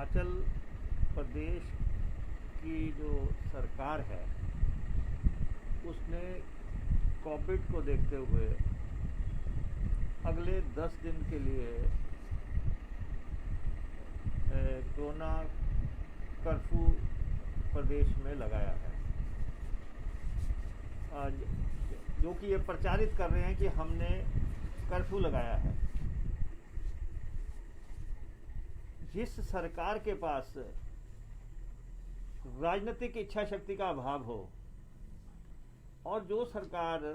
हिमाचल प्रदेश की जो सरकार है उसने कोविड को देखते हुए अगले 10 दिन के लिए कोरोना कर्फ्यू प्रदेश में लगाया है। आज जो कि ये प्रचारित कर रहे हैं कि हमने कर्फ्यू लगाया है। जिस सरकार के पास राजनीतिक इच्छा शक्ति का अभाव हो और जो सरकार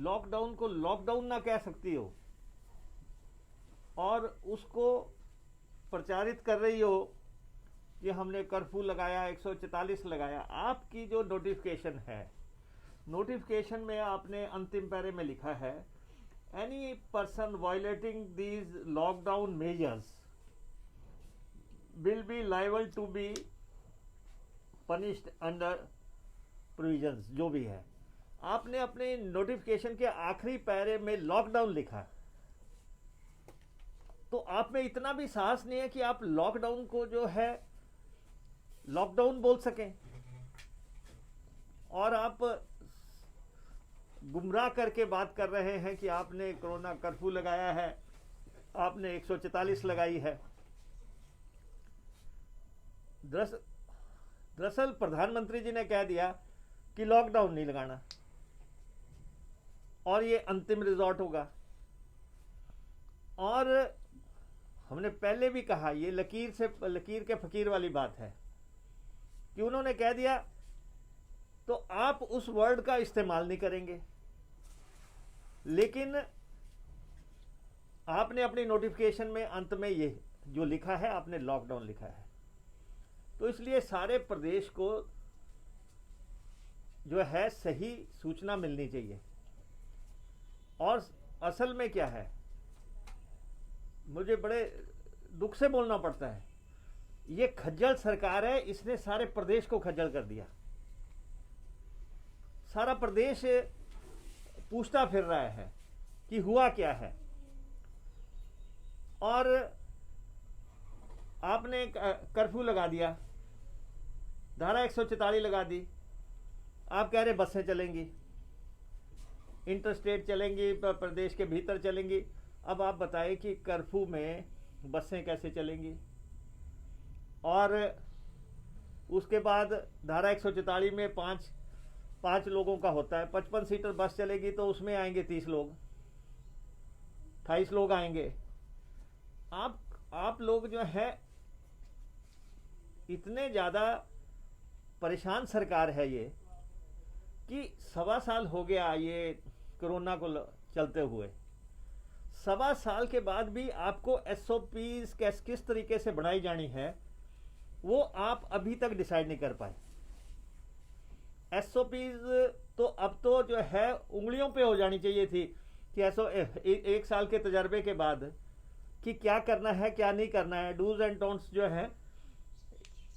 लॉकडाउन को लॉकडाउन ना कह सकती हो और उसको प्रचारित कर रही हो कि हमने कर्फ्यू लगाया, 144 लगाया। आपकी जो नोटिफिकेशन है, नोटिफिकेशन में आपने अंतिम पैरे में लिखा है, any person violating these lockdown measures will be liable to be punished under provisions. जो भी है, आपने अपने नोटिफिकेशन के आखिरी पैरे में लॉकडाउन लिखा, तो आप में इतना भी साहस नहीं है कि आप लॉकडाउन को जो है लॉकडाउन बोल सकें। और आप गुमराह करके बात कर रहे हैं कि आपने कोरोना कर्फ्यू लगाया है, आपने 144 लगाई है। दरअसल प्रधानमंत्री जी ने कह दिया कि लॉकडाउन नहीं लगाना और ये अंतिम रिजॉर्ट होगा। और हमने पहले भी कहा, ये लकीर के फकीर वाली बात है कि उन्होंने कह दिया तो आप उस वर्ड का इस्तेमाल नहीं करेंगे, लेकिन आपने अपनी नोटिफिकेशन में अंत में ये जो लिखा है, आपने लॉकडाउन लिखा है। तो इसलिए सारे प्रदेश को जो है सही सूचना मिलनी चाहिए। और असल में क्या है, मुझे बड़े दुख से बोलना पड़ता है, ये खज्जल सरकार है, इसने सारे प्रदेश को खज्जल कर दिया। सारा प्रदेश पूछता फिर रहा है कि हुआ क्या है। और आपने कर्फ्यू लगा दिया, धारा 144 लगा दी। आप कह रहे बसें चलेंगी, इंटरस्टेट चलेंगी, प्रदेश के भीतर चलेंगी। अब आप बताएं कि कर्फ्यू में बसें कैसे चलेंगी। और उसके बाद धारा 144 में पाँच लोगों का होता है, 55 सीटर बस चलेगी तो उसमें आएंगे 30 लोग, 28 लोग आएंगे। आप लोग जो है इतने ज़्यादा परेशान सरकार है ये कि 1.25 साल हो गया ये कोरोना को चलते हुए। 1.25 साल के बाद भी आपको SOPs किस तरीके से बनाई जानी है वो आप अभी तक डिसाइड नहीं कर पाए। SOPs तो अब तो जो है उंगलियों पे हो जानी चाहिए थी कि एक साल के तजर्बे के बाद कि क्या करना है क्या नहीं करना है, डूज एंड डोंट्स जो है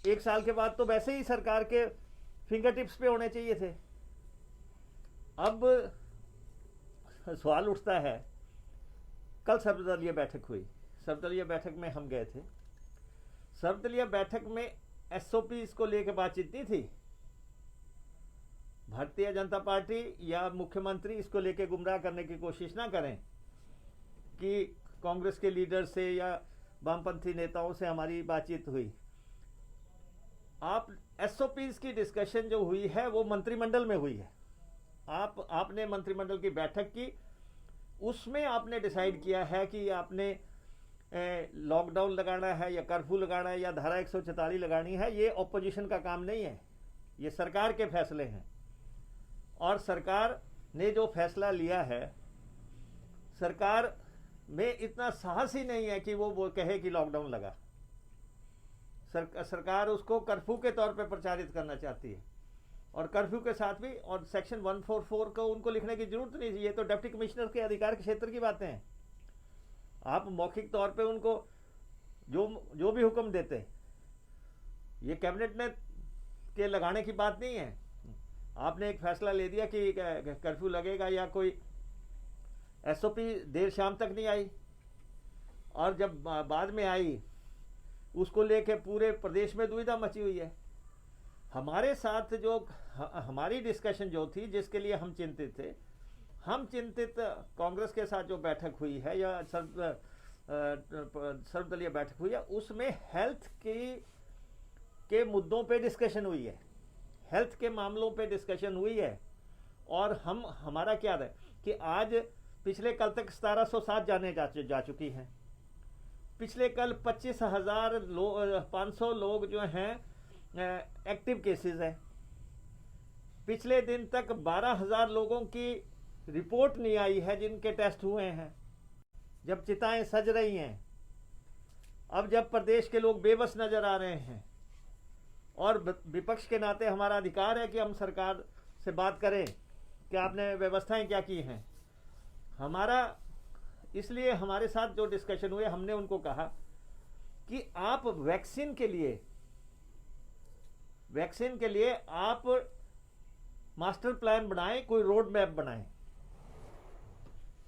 1 साल के बाद तो वैसे ही सरकार के फिंगर टिप्स पे होने चाहिए थे। अब सवाल उठता है, कल सर्वदलीय बैठक हुई, सर्वदलीय बैठक में हम गए थे। सर्वदलीय बैठक में SOPs को लेकर बातचीत नहीं थी। भारतीय जनता पार्टी या मुख्यमंत्री इसको लेकर गुमराह करने की कोशिश ना करें कि कांग्रेस के लीडर से या वामपंथी नेताओं से हमारी बातचीत हुई। आप SOPs की डिस्कशन जो हुई है वो मंत्रिमंडल में हुई है। आपने मंत्रिमंडल की बैठक की, उसमें आपने डिसाइड किया है कि आपने लॉकडाउन लगाना है या कर्फ्यू लगाना है या धारा 144 लगानी है। ये ऑपोजिशन का काम नहीं है, ये सरकार के फैसले हैं। और सरकार ने जो फैसला लिया है, सरकार में इतना साहस ही नहीं है कि वो कहे कि लॉकडाउन लगा। सरकार उसको कर्फ्यू के तौर पे प्रचारित करना चाहती है। और कर्फ्यू के साथ भी, और सेक्शन 144 को उनको लिखने की जरूरत नहीं, ये तो डिप्टी कमिश्नर के अधिकार के क्षेत्र की बातें हैं। आप मौखिक तौर पे उनको जो भी हुक्म देते, ये कैबिनेट ने के लगाने की बात नहीं है। आपने एक फैसला ले दिया कि कर्फ्यू लगेगा या कोई SOP देर शाम तक नहीं आई, और जब बाद में आई उसको लेके पूरे प्रदेश में दुविधा मची हुई है। हमारे साथ जो हमारी डिस्कशन जो थी, जिसके लिए हम चिंतित थे, हम चिंतित कांग्रेस के साथ जो बैठक हुई है या सर्वदलीय बैठक हुई है, उसमें हेल्थ के मुद्दों पे डिस्कशन हुई है, हेल्थ के मामलों पे डिस्कशन हुई है। और हमारा क्या है कि आज पिछले कल तक 1707 जाने जा चुकी हैं। पिछले कल 25,500 लोग जो हैं एक्टिव केसेस हैं। पिछले दिन तक 12,000 लोगों की रिपोर्ट नहीं आई है जिनके टेस्ट हुए हैं। जब चिताएं सज रही हैं, अब जब प्रदेश के लोग बेबस नजर आ रहे हैं, और विपक्ष के नाते हमारा अधिकार है कि हम सरकार से बात करें कि आपने व्यवस्थाएं क्या की हैं। इसलिए हमारे साथ जो डिस्कशन हुए, हमने उनको कहा कि आप वैक्सीन के लिए आप मास्टर प्लान बनाएं, कोई रोड मैप बनाएं,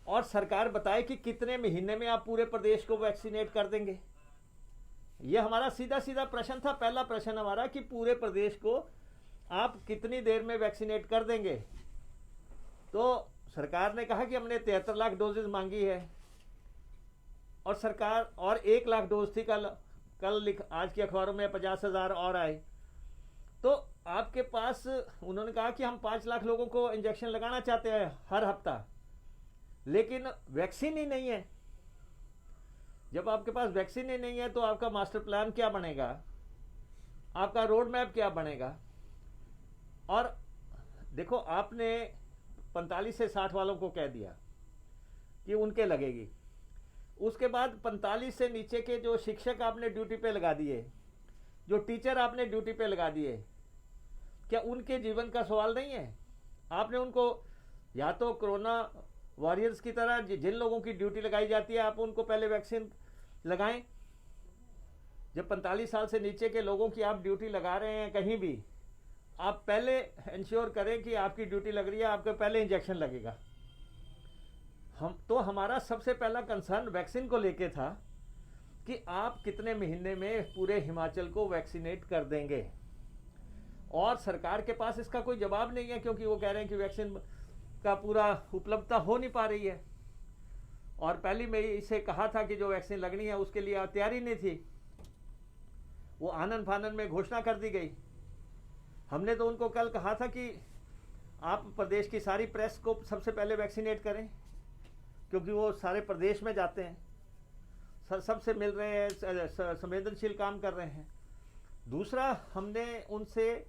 और सरकार बताए कि कितने महीने में आप पूरे प्रदेश को वैक्सीनेट कर देंगे। यह हमारा सीधा सीधा प्रश्न था। पहला प्रश्न हमारा कि पूरे प्रदेश को आप कितनी देर में वैक्सीनेट कर देंगे। तो सरकार ने कहा कि हमने 73 लाख डोजेज मांगी है, और सरकार और 1 लाख डोज थी। आज की अखबारों में 50,000 और आए। तो आपके पास, उन्होंने कहा कि हम 5 लाख लोगों को इंजेक्शन लगाना चाहते हैं हर हफ्ता, लेकिन वैक्सीन ही नहीं है। जब आपके पास वैक्सीन ही नहीं है तो आपका मास्टर प्लान क्या बनेगा, आपका रोड मैप क्या बनेगा। और देखो, आपने 45 से 60 वालों को कह दिया कि उनके लगेगी। उसके बाद 45 से नीचे के जो शिक्षक आपने ड्यूटी पे लगा दिए, जो टीचर आपने ड्यूटी पे लगा दिए, क्या उनके जीवन का सवाल नहीं है? आपने उनको या तो कोरोना वॉरियर्स की तरह जिन लोगों की ड्यूटी लगाई जाती है, आप उनको पहले वैक्सीन लगाएं। जब 45 साल से नीचे के लोगों की आप ड्यूटी लगा रहे हैं कहीं भी, आप पहले इंश्योर करें कि आपकी ड्यूटी लग रही है, आपको पहले इंजेक्शन लगेगा। हमारा सबसे पहला कंसर्न वैक्सीन को लेके था कि आप कितने महीने में पूरे हिमाचल को वैक्सीनेट कर देंगे। और सरकार के पास इसका कोई जवाब नहीं है, क्योंकि वो कह रहे हैं कि वैक्सीन का पूरा उपलब्धता हो नहीं पा रही है। और पहली मई से कहा था कि जो वैक्सीन लगनी है उसके लिए तैयारी नहीं थी, वो आनन फानन में घोषणा कर दी गई। हमने तो उनको कल कहा था कि आप प्रदेश की सारी प्रेस को सबसे पहले वैक्सीनेट करें, क्योंकि वो सारे प्रदेश में जाते हैं, सबसे मिल रहे हैं, संवेदनशील काम कर रहे हैं। दूसरा, हमने उनसे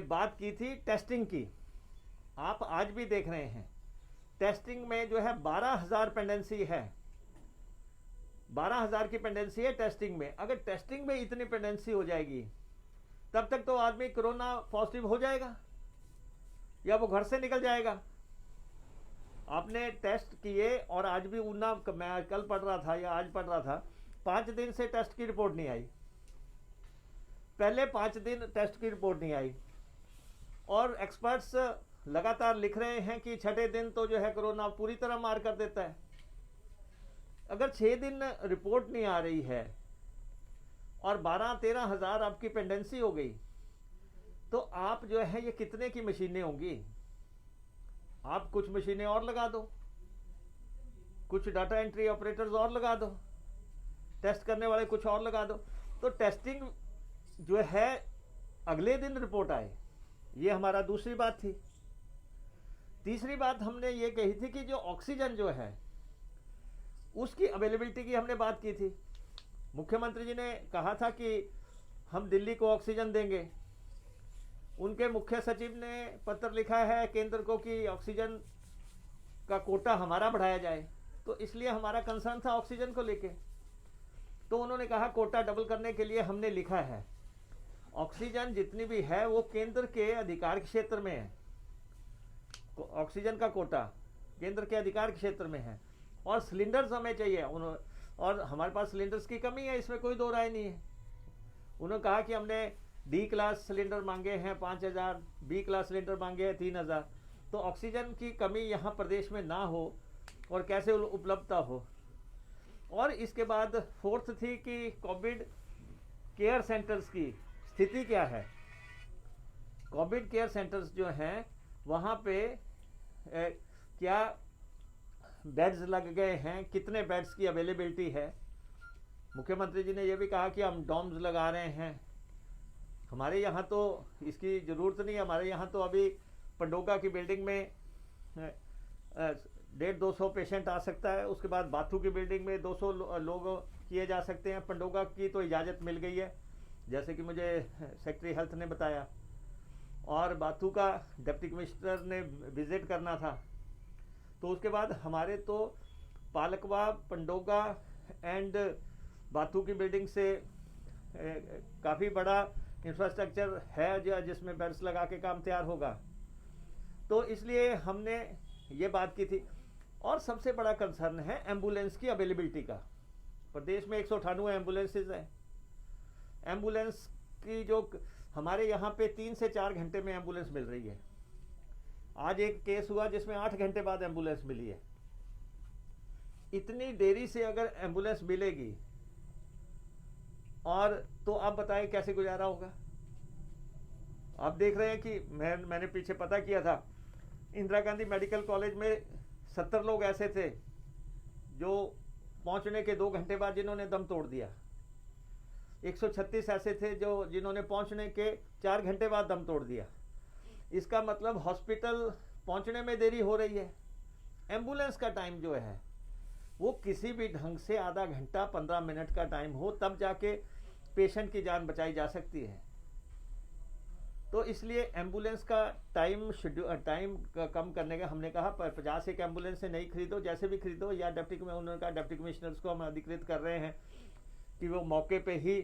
बात की थी टेस्टिंग की। आप आज भी देख रहे हैं टेस्टिंग में जो है 12,000 पेंडेंसी है, 12,000 की पेंडेंसी है टेस्टिंग में। अगर टेस्टिंग में इतनी पेंडेंसी हो जाएगी, तब तक तो आदमी कोरोना पॉजिटिव हो जाएगा या वो घर से निकल जाएगा। आपने टेस्ट किए, और आज भी ऊना, मैं कल पढ़ रहा था या आज पढ़ रहा था, 5 दिन से टेस्ट की रिपोर्ट नहीं आई। पहले 5 दिन टेस्ट की रिपोर्ट नहीं आई, और एक्सपर्ट्स लगातार लिख रहे हैं कि 6ठे दिन तो जो है कोरोना पूरी तरह मार कर देता है। अगर 6 दिन रिपोर्ट नहीं आ रही है और 12-13 हज़ार आपकी पेंडेंसी हो गई, तो आप जो है ये कितने की मशीनें होंगी? आप कुछ मशीनें और लगा दो, कुछ डाटा एंट्री ऑपरेटर्स और लगा दो, टेस्ट करने वाले कुछ और लगा दो, तो टेस्टिंग जो है अगले दिन रिपोर्ट आए। ये हमारा दूसरी बात थी। तीसरी बात हमने ये कही थी कि जो ऑक्सीजन जो है उसकी अवेलेबिलिटी की हमने बात की थी। मुख्यमंत्री जी ने कहा था कि हम दिल्ली को ऑक्सीजन देंगे। उनके मुख्य सचिव ने पत्र लिखा है केंद्र को कि ऑक्सीजन का कोटा हमारा बढ़ाया जाए, तो इसलिए हमारा कंसर्न था ऑक्सीजन को लेके। तो उन्होंने कहा कोटा डबल करने के लिए हमने लिखा है, ऑक्सीजन जितनी भी है वो केंद्र के अधिकार क्षेत्र में है। ऑक्सीजन का कोटा केंद्र के अधिकार क्षेत्र में है, और सिलेंडर्स हमें चाहिए, और हमारे पास सिलेंडर्स की कमी है, इसमें कोई दो राय नहीं है। उन्होंने कहा कि हमने डी क्लास सिलेंडर मांगे हैं 5,000, बी क्लास सिलेंडर मांगे हैं 3,000, तो ऑक्सीजन की कमी यहाँ प्रदेश में ना हो और कैसे उपलब्धता हो। और इसके बाद फोर्थ थी कि कोविड केयर सेंटर्स की स्थिति क्या है। कोविड केयर सेंटर्स जो हैं वहाँ पे क्या बेड्स लग गए हैं, कितने बेड्स की अवेलेबिलिटी है। मुख्यमंत्री जी ने यह भी कहा कि हम डॉम्स लगा रहे हैं। हमारे यहाँ तो इसकी ज़रूरत नहीं है। हमारे यहाँ तो अभी पंडोगा की बिल्डिंग में 150-200 पेशेंट आ सकता है। उसके बाद बाथू की बिल्डिंग में 200 लोग किए जा सकते हैं। पंडोगा की तो इजाज़त मिल गई है, जैसे कि मुझे सेक्रेटरी हेल्थ ने बताया। और बाथू का डिप्टी कमिश्नर ने विज़िट करना था। तो उसके बाद हमारे तो पालकवा, पंडोगा एंड बाथू की बिल्डिंग से काफ़ी बड़ा इंफ्रास्ट्रक्चर है जिसमें बेड्स लगा के काम तैयार होगा। तो इसलिए हमने ये बात की थी। और सबसे बड़ा कंसर्न है एम्बुलेंस की अवेलेबिलिटी का। प्रदेश में 198 एम्बुलेंसेज हैं। एम्बुलेंस की जो हमारे यहाँ पे 3 से 4 घंटे में एम्बुलेंस मिल रही है। आज एक केस हुआ जिसमें 8 घंटे बाद एम्बुलेंस मिली है। इतनी देरी से अगर एम्बुलेंस मिलेगी और तो आप बताएं कैसे गुजारा होगा। आप देख रहे हैं कि मैंने पीछे पता किया था, इंदिरा गांधी मेडिकल कॉलेज में 70 लोग ऐसे थे जो पहुंचने के 2 घंटे बाद जिन्होंने दम तोड़ दिया। 136 ऐसे थे जिन्होंने पहुंचने के 4 घंटे बाद दम तोड़ दिया। इसका मतलब हॉस्पिटल पहुंचने में देरी हो रही है। एम्बुलेंस का टाइम जो है वो किसी भी ढंग से आधा घंटा 15 मिनट का टाइम हो तब जाके पेशेंट की जान बचाई जा सकती है। तो इसलिए एम्बुलेंस का टाइम कम करने का हमने कहा 50 एक एम्बुलेंस से नहीं खरीदो, जैसे भी खरीदो, या उन्होंने कहा डिप्टी कमिश्नर्स को हम अधिकृत कर रहे हैं कि वो मौके पे ही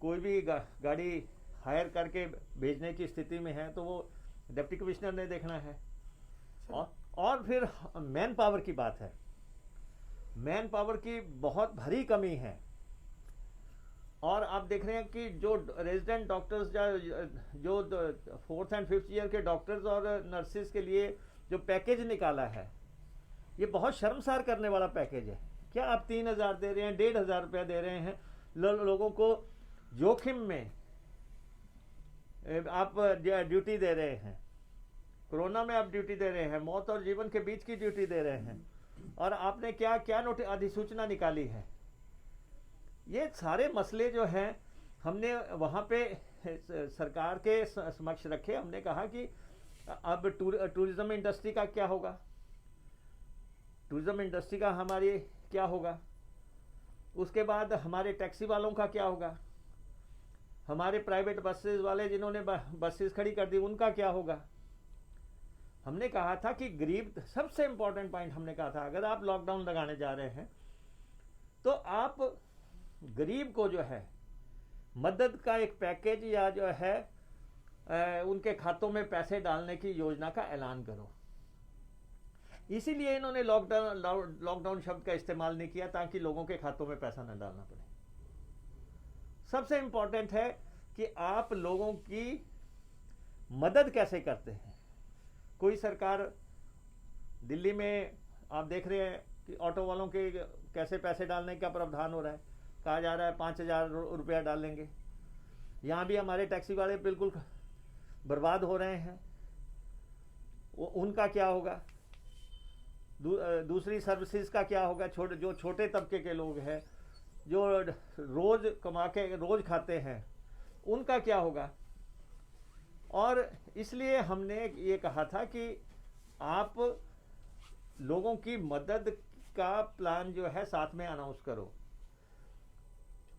कोई भी गाड़ी हायर करके भेजने की स्थिति में है तो वो डिप्टी कमिश्नर ने देखना है। और फिर मैन पावर की बात है। मैन पावर की बहुत भारी कमी है। और आप देख रहे हैं कि जो रेजिडेंट डॉक्टर्स जो 4th and 5th ईयर के डॉक्टर्स और नर्सिस के लिए जो पैकेज निकाला है, ये बहुत शर्मसार करने वाला पैकेज है। क्या आप 3,000 दे रहे हैं, 1,500 रुपया दे रहे हैं लोगों को, जोखिम में आप ड्यूटी दे रहे हैं। कोरोना में आप ड्यूटी दे रहे हैं, मौत और जीवन के बीच की ड्यूटी दे रहे हैं। और आपने क्या क्या अधिसूचना निकाली है। ये सारे मसले जो हैं हमने वहाँ पे सरकार के समक्ष रखे। हमने कहा कि अब टूरिज्म इंडस्ट्री का क्या होगा, टूरिज्म इंडस्ट्री का हमारी क्या होगा, उसके बाद हमारे टैक्सी वालों का क्या होगा, हमारे प्राइवेट बसेस वाले जिन्होंने बसेस खड़ी कर दी उनका क्या होगा। हमने कहा था कि गरीब, सबसे इंपॉर्टेंट पॉइंट हमने कहा था, अगर आप लॉकडाउन लगाने जा रहे हैं तो आप गरीब को जो है मदद का एक पैकेज या जो है उनके खातों में पैसे डालने की योजना का ऐलान करो। इसीलिए इन्होंने लॉकडाउन शब्द का इस्तेमाल नहीं किया ताकि लोगों के खातों में पैसा न डालना पड़े। सबसे इंपॉर्टेंट है कि आप लोगों की मदद कैसे करते हैं। कोई सरकार, दिल्ली में आप देख रहे हैं कि ऑटो वालों के कैसे पैसे डालने का प्रावधान हो रहा है। कहा जा रहा है 5,000 रुपया डालेंगे। यहाँ भी हमारे टैक्सी वाले बिल्कुल बर्बाद हो रहे हैं। उनका क्या होगा, दूसरी सर्विसेज का क्या होगा। जो छोटे तबके के लोग हैं जो रोज कमा के रोज खाते हैं उनका क्या होगा। और इसलिए हमने ये कहा था कि आप लोगों की मदद का प्लान जो है साथ में अनाउंस करो।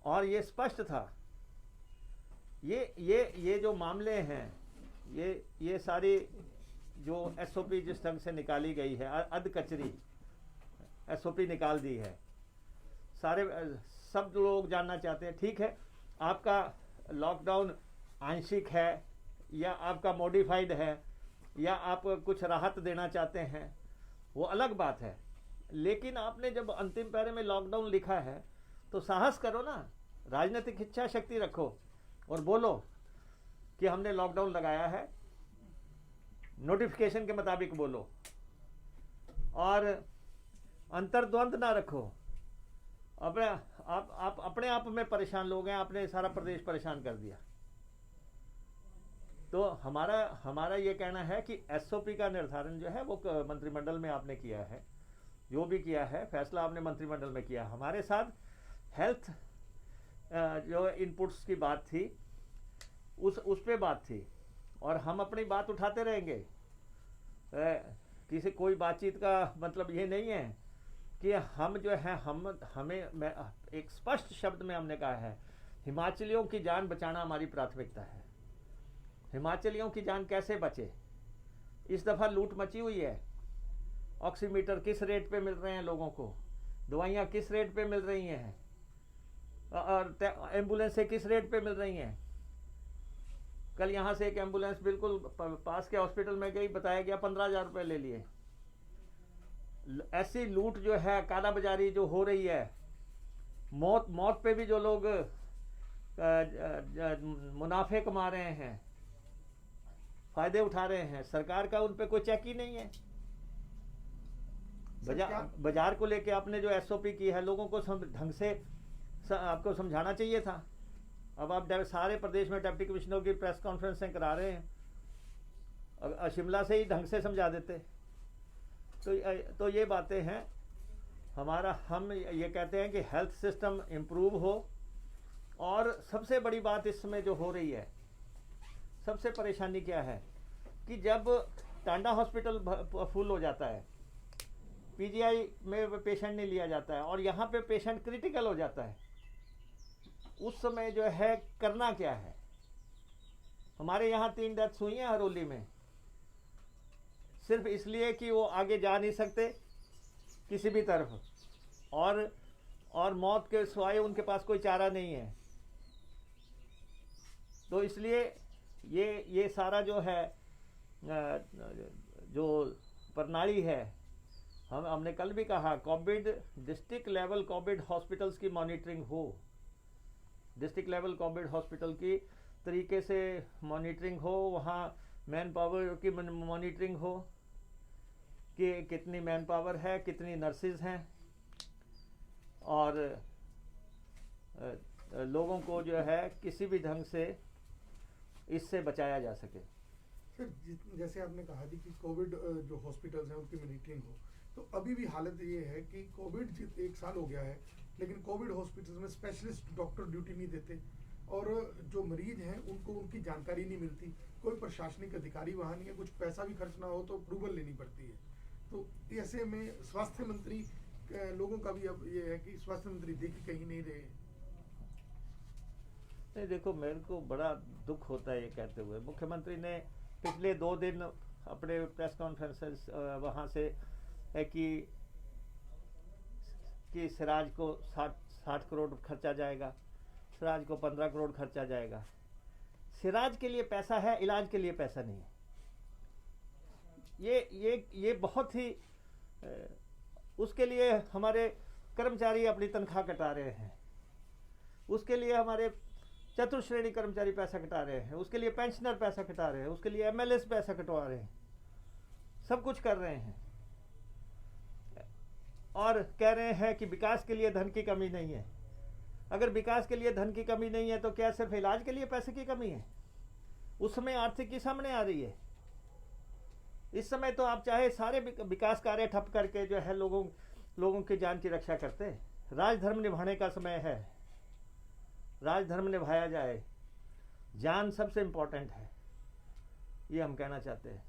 और ये स्पष्ट था। ये जो मामले हैं, ये सारी जो एसओपी जिस ढंग से निकाली गई है, अध कचरी एसओपी निकाल दी है। सब लोग जानना चाहते हैं, ठीक है आपका लॉकडाउन आंशिक है या आपका मॉडिफाइड है या आप कुछ राहत देना चाहते हैं, वो अलग बात है। लेकिन आपने जब अंतिम पैरे में लॉकडाउन लिखा है तो साहस करो ना, राजनीतिक इच्छा शक्ति रखो और बोलो कि हमने लॉकडाउन लगाया है, नोटिफिकेशन के मुताबिक बोलो। और अंतर्द्वंद ना रखो अपने आप अपने आप में परेशान लोग हैं, आपने सारा प्रदेश परेशान कर दिया। तो हमारा ये कहना है कि एसओपी का निर्धारण जो है वो मंत्रिमंडल में आपने किया है, जो भी किया है फैसला आपने मंत्रिमंडल में किया। हमारे साथ हेल्थ जो इनपुट्स की बात थी उस पे बात थी, और हम अपनी बात उठाते रहेंगे। किसी कोई बातचीत का मतलब ये नहीं है कि हम जो है हमें एक स्पष्ट शब्द में हमने कहा है, हिमाचलियों की जान बचाना हमारी प्राथमिकता है। हिमाचलियों की जान कैसे बचे? इस दफ़ा लूट मची हुई है। ऑक्सीमीटर किस रेट पे मिल रहे हैं लोगों को, दवाइयाँ किस रेट पे मिल रही हैं, और एम्बुलेंसें किस रेट पे मिल रही हैं। कल यहाँ से एक एम्बुलेंस बिल्कुल पास के हॉस्पिटल में गई, बताया गया 15,000 रुपये ले लिए। ऐसी लूट जो है, काला बाजारी जो हो रही है, मौत पे भी जो लोग मुनाफे कमा रहे हैं, फायदे उठा रहे हैं, सरकार का उन पे कोई चेक ही नहीं है। बाजार को लेके आपने जो एसओपी की है, लोगों को ढंग से आपको समझाना चाहिए था। अब आप सारे प्रदेश में डिप्टी कमिश्नर की प्रेस कॉन्फ्रेंसें करा रहे हैं, शिमला से ही ढंग से समझा देते। तो ये बातें हैं। हम ये कहते हैं कि हेल्थ सिस्टम इम्प्रूव हो, और सबसे बड़ी बात इस समय जो हो रही है, सबसे परेशानी क्या है कि जब टांडा हॉस्पिटल फुल हो जाता है, पीजीआई में पेशेंट नहीं लिया जाता है, और यहाँ पे पेशेंट क्रिटिकल हो जाता है, उस समय जो है करना क्या है। हमारे यहाँ 3 डेथ्स हुई हैं हरोली में, सिर्फ इसलिए कि वो आगे जा नहीं सकते किसी भी तरफ, और मौत के सिवाय उनके पास कोई चारा नहीं है। तो इसलिए ये सारा जो है जो प्रणाली है, हमने कल भी कहा, Covid district level Covid hospitals की मॉनिटरिंग हो, डिस्ट्रिक्ट लेवल कोविड हॉस्पिटल की तरीके से मॉनिटरिंग हो, वहाँ मैन पावर की मॉनिटरिंग हो कि कितनी मैन पावर है, कितनी नर्सेज हैं, और लोगों को जो है किसी भी ढंग से इससे बचाया जा सके। सर, जैसे आपने कहा थी कि कोविड जो हॉस्पिटल्स हैं उनकी मॉनिटरिंग हो, तो अभी भी हालत ये है कि कोविड 1 साल हो गया है, लेकिन कोविड हॉस्पिटल्स में स्पेशलिस्ट डॉक्टर ड्यूटी नहीं देते, और जो मरीज हैं उनको उनकी जानकारी नहीं मिलती, कोई प्रशासनिक अधिकारी वहाँ नहीं है, कुछ पैसा भी खर्चना हो तो अप्रूवल लेनी पड़ती है। तो ऐसे में स्वास्थ्य मंत्री, लोगों का भी अब ये है कि स्वास्थ्य मंत्री देख कहीं नहीं रहे। नहीं, देखो, मेरे को बड़ा दुख होता है ये कहते हुए। मुख्यमंत्री ने पिछले 2 दिन अपने प्रेस कॉन्फ्रेंसेस वहाँ से है कि सिराज को 60 करोड़ खर्चा जाएगा, सिराज को 15 करोड़ खर्चा जाएगा। सिराज के लिए पैसा है, इलाज के लिए पैसा नहीं है। ये बहुत ही उसके लिए हमारे कर्मचारी अपनी तनख्वाह कटा रहे हैं, उसके लिए हमारे चतुर्श्रेणी कर्मचारी पैसा कटा रहे हैं, उसके लिए पेंशनर पैसा कटा रहे हैं, उसके लिए एमएलएस पैसा कटवा रहे हैं, सब कुछ कर रहे हैं, और कह रहे हैं कि विकास के लिए धन की कमी नहीं है। अगर विकास के लिए धन की कमी नहीं है तो क्या सिर्फ इलाज के लिए पैसे की कमी है? उस समय आर्थिकी सामने आ रही है। इस समय तो आप चाहे सारे विकास कार्य ठप करके जो है लोगों की जान की रक्षा करते। राजधर्म निभाने का समय है, राजधर्म निभाया जाए, जान सबसे इम्पोर्टेंट है, ये हम कहना चाहते हैं।